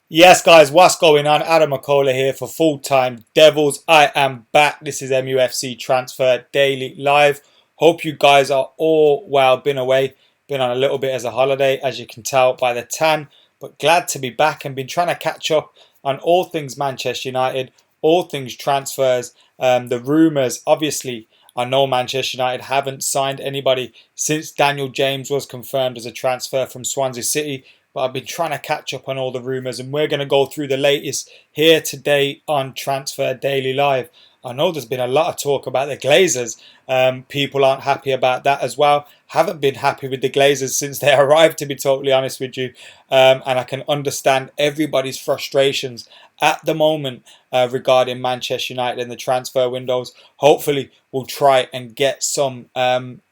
Yes, guys, what's going on? Adam McCullough here for Full Time Devils. I am back. This is MUFC Transfer Daily Live. Hope you guys are all well. Been away, been on a little bit as a holiday, as you can tell by the tan, but glad to be back and been trying to catch up on all things Manchester United, all things transfers, the rumours. Obviously, I know Manchester United haven't signed anybody since Daniel James was confirmed as a transfer from Swansea City, but I've been trying to catch up on all the rumours, and we're going to go through the latest here today on Transfer Daily Live. I know there's been a lot of talk about the Glazers. People aren't happy about that as well. Haven't been happy with the Glazers since they arrived, to be totally honest with you. And I can understand everybody's frustrations at the moment regarding Manchester United and the transfer windows. Hopefully, we'll try and get some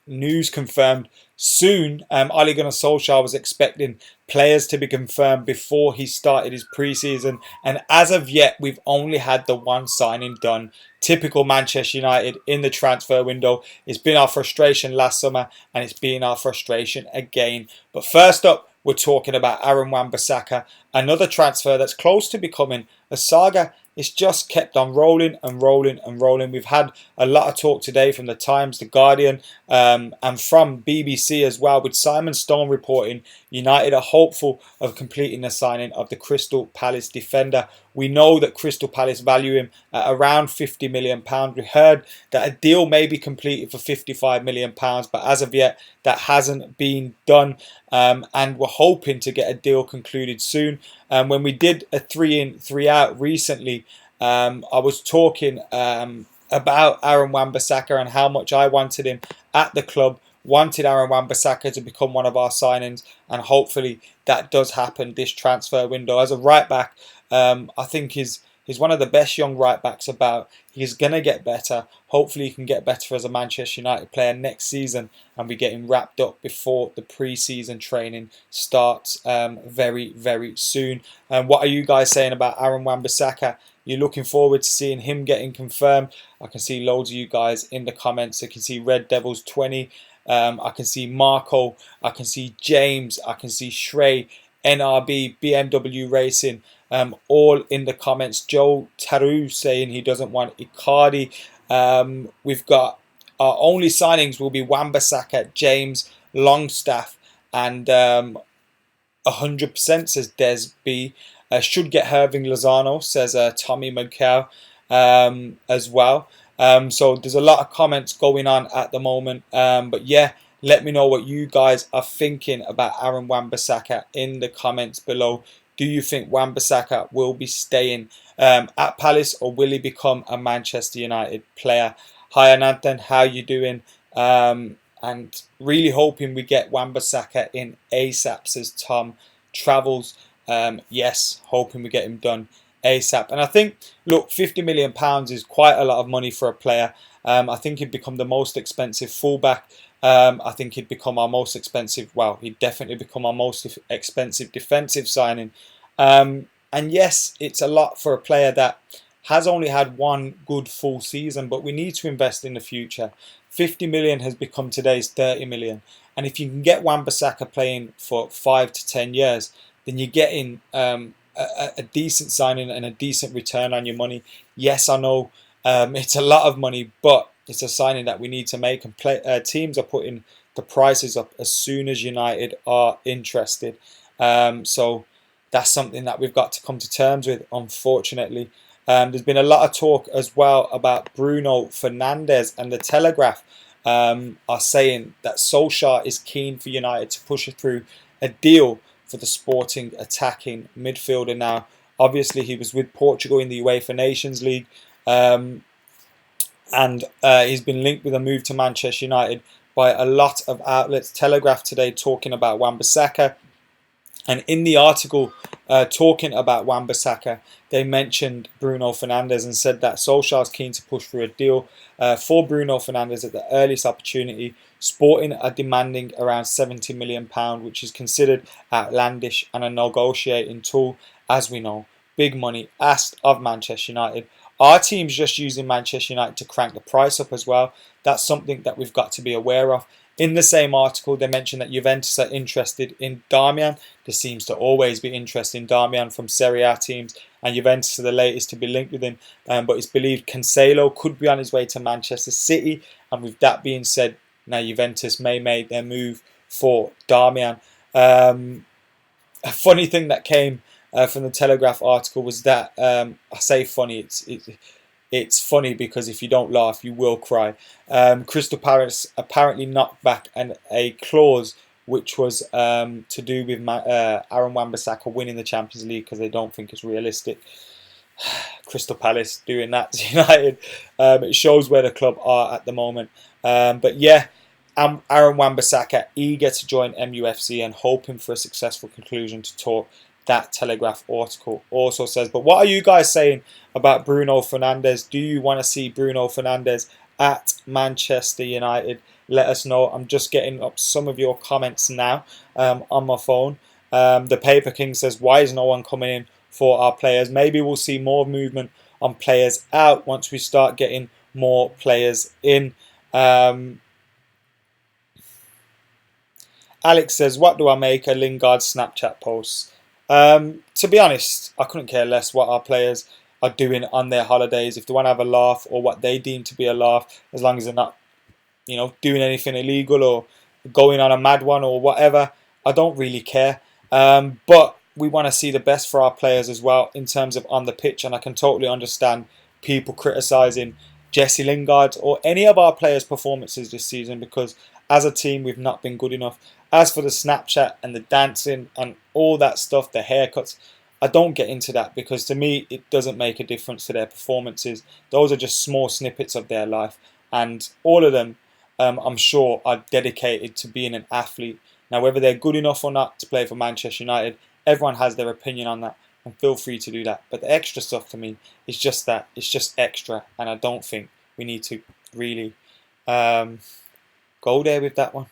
news confirmed soon. Ole Gunnar Solskjaer was expecting players to be confirmed before he started his pre-season, and as of yet we've only had the one signing done. Typical Manchester United in the transfer window. It's been our frustration last summer and it's been our frustration again. But first up, we're talking about Aaron Wan Bissaka, another transfer that's close to becoming a saga. It's just kept on rolling and rolling and rolling. We've had a lot of talk today from the Times, the Guardian, and from BBC as well, with Simon Stone reporting United are hopeful of completing the signing of the Crystal Palace defender. We know that Crystal Palace value him at around £50 million. We heard that a deal may be completed for £55 million, but as of yet, that hasn't been done. And we're hoping to get a deal concluded soon. When we did a 3-in, 3-out recently, I was talking about Aaron Wan Bissaka and how much I wanted him at the club. Wanted Aaron Wan Bissaka to become one of our signings, and hopefully that does happen this transfer window. As a right back, I think he's one of the best young right backs about. He's gonna get better. Hopefully, he can get better as a Manchester United player next season, and we get him wrapped up before the pre-season training starts very, very soon. And what are you guys saying about Aaron Wan Bissaka? You're looking forward to seeing him getting confirmed. I can see loads of you guys in the comments. I can see Red Devils 20. I can see Marco. I can see James. I can see Shrey, NRB, BMW Racing. All in the comments. Joe Taru saying he doesn't want Icardi. We've got our only signings will be Wan-Bissaka, James, Longstaff, and 100% says Des B. Should get Herving Lozano, says Tommy McCall as well. So there's a lot of comments going on at the moment. But yeah, let me know what you guys are thinking about Aaron Wan Bissaka in the comments below. Do you think Wan Bissaka will be staying at Palace, or will he become a Manchester United player? Hi Ananthan, how you doing? And really hoping we get Wan Bissaka in ASAP, says Tom Travels. Yes, hoping we get him done ASAP. And I think, look, £50 million is quite a lot of money for a player. I think he'd become the most expensive fullback. I think he'd become our most expensive, well, he'd definitely become our most expensive defensive signing. And yes, it's a lot for a player that has only had one good full season, but we need to invest in the future. 50 million has become today's 30 million. And if you can get Wan-Bissaka playing for 5 to 10 years, then you're getting a decent signing and a decent return on your money. Yes, I know it's a lot of money, but it's a signing that we need to make, and teams are putting the prices up as soon as United are interested. So that's something that we've got to come to terms with, unfortunately. There's been a lot of talk as well about Bruno Fernandes, and the Telegraph are saying that Solskjaer is keen for United to push through a deal for the Sporting attacking midfielder now. Obviously, he was with Portugal in the UEFA Nations League, and he's been linked with a move to Manchester United by a lot of outlets. Telegraph today talking about Wan-Bissaka, and in the article talking about Wan-Bissaka, they mentioned Bruno Fernandes and said that Solskjaer is keen to push through a deal for Bruno Fernandes at the earliest opportunity. Sporting are demanding around £70 million, which is considered outlandish and a negotiating tool, as we know. Big money asked of Manchester United. Our team's just using Manchester United to crank the price up as well. That's something that we've got to be aware of. In the same article, they mentioned that Juventus are interested in Darmian. There seems to always be interest in Darmian from Serie A teams, and Juventus are the latest to be linked with him. But it's believed Cancelo could be on his way to Manchester City, and with that being said, now Juventus may make their move for Darmian. A funny thing that came from the Telegraph article was that I say funny. It's funny because if you don't laugh, you will cry. Crystal Palace apparently knocked back a clause which was to do with Aaron Wan Bissaka winning the Champions League because they don't think it's realistic. Crystal Palace doing that to United. It shows where the club are at the moment. But yeah, Aaron Wan Bissaka eager to join MUFC and hoping for a successful conclusion to talk. That Telegraph article also says. But what are you guys saying about Bruno Fernandes? Do you want to see Bruno Fernandes at Manchester United? Let us know. I'm just getting up some of your comments now on my phone. The Paper King says, why is no one coming in for our players? Maybe we'll see more movement on players out once we start getting more players in. Alex says, what do I make of Lingard's Snapchat posts? To be honest, I couldn't care less what our players are doing on their holidays. If they want to have a laugh or what they deem to be a laugh, as long as they're not, doing anything illegal or going on a mad one or whatever, I don't really care. But we want to see the best for our players as well in terms of on the pitch, and I can totally understand people criticising Jesse Lingard or any of our players' performances this season because as a team we've not been good enough. As for the Snapchat and the dancing and all that stuff, the haircuts, I don't get into that because to me it doesn't make a difference to their performances. Those are just small snippets of their life, and all of them I'm sure are dedicated to being an athlete. Now whether they're good enough or not to play for Manchester United, everyone has their opinion on that and feel free to do that. But the extra stuff to me is just that. It's just extra, and I don't think we need to really go there with that one.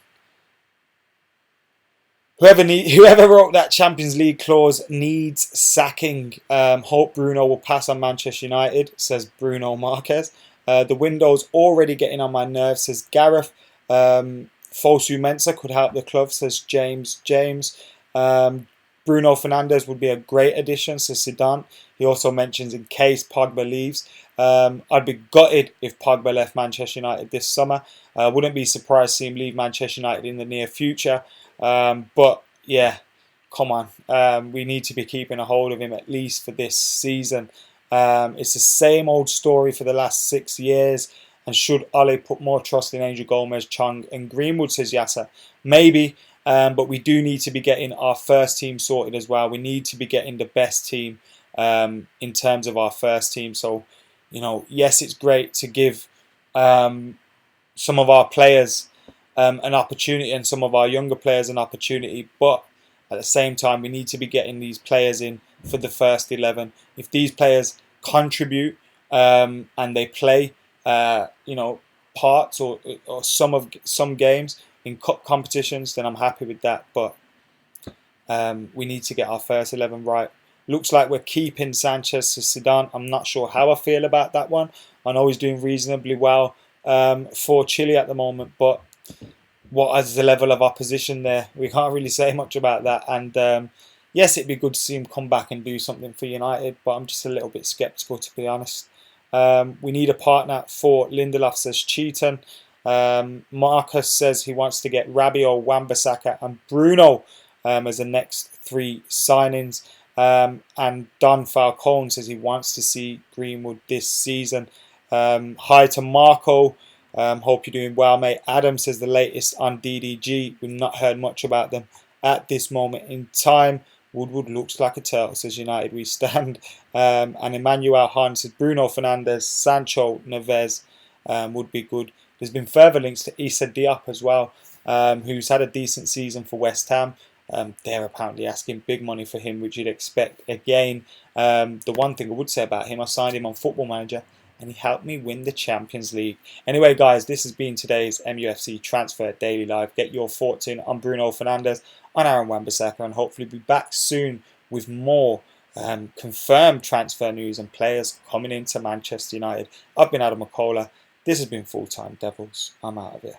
Whoever wrote that Champions League clause needs sacking. Hope Bruno will pass on Manchester United, says Bruno Marquez. The window's already getting on my nerves, says Gareth. Fosu Mensah could help the club, says James. Bruno Fernandes would be a great addition, says Zidane. He also mentions in case Pogba leaves. I'd be gutted if Pogba left Manchester United this summer. I wouldn't be surprised to see him leave Manchester United in the near future. But yeah, come on. We need to be keeping a hold of him at least for this season. It's the same old story for the last 6 years. And should Ole put more trust in Angel Gomez, Chong and Greenwood, says Yasser? Maybe, but we do need to be getting our first team sorted as well. We need to be getting the best team in terms of our first team. So, yes, it's great to give some of our players an opportunity and some of our younger players an opportunity, but at the same time we need to be getting these players in for the first 11. If these players contribute and they play parts or some games in cup competitions, then I'm happy with that. But we need to get our first 11 right. Looks like we're keeping Sanchez to Zidane. I'm not sure how I feel about that one. I know he's doing reasonably well for Chile at the moment, but what is the level of opposition there? We can't really say much about that. And yes, it'd be good to see him come back and do something for United, but I'm just a little bit sceptical, to be honest. We need a partner for Lindelof, says Cheaton. Marcus says he wants to get Rabiot, Wan Bissaka and Bruno as the next 3 signings. And Don Falcone says he wants to see Greenwood this season. Hi to Marco. Hope you're doing well, mate. Adam says the latest on DDG. We've not heard much about them at this moment in time. Woodward looks like a turtle, says United we stand. And Emmanuel Hahn says Bruno Fernandes, Sancho, Neves would be good. There's been further links to Issa Diop as well, who's had a decent season for West Ham. They're apparently asking big money for him, which you'd expect. Again, the one thing I would say about him, I signed him on Football Manager and he helped me win the Champions League. Anyway, guys, this has been today's MUFC Transfer Daily Live. Get your thoughts in on Bruno Fernandes, on Aaron Wan Bissaka, and hopefully be back soon with more confirmed transfer news and players coming into Manchester United. I've been Adam McCullough. This has been Full Time Devils. I'm out of here.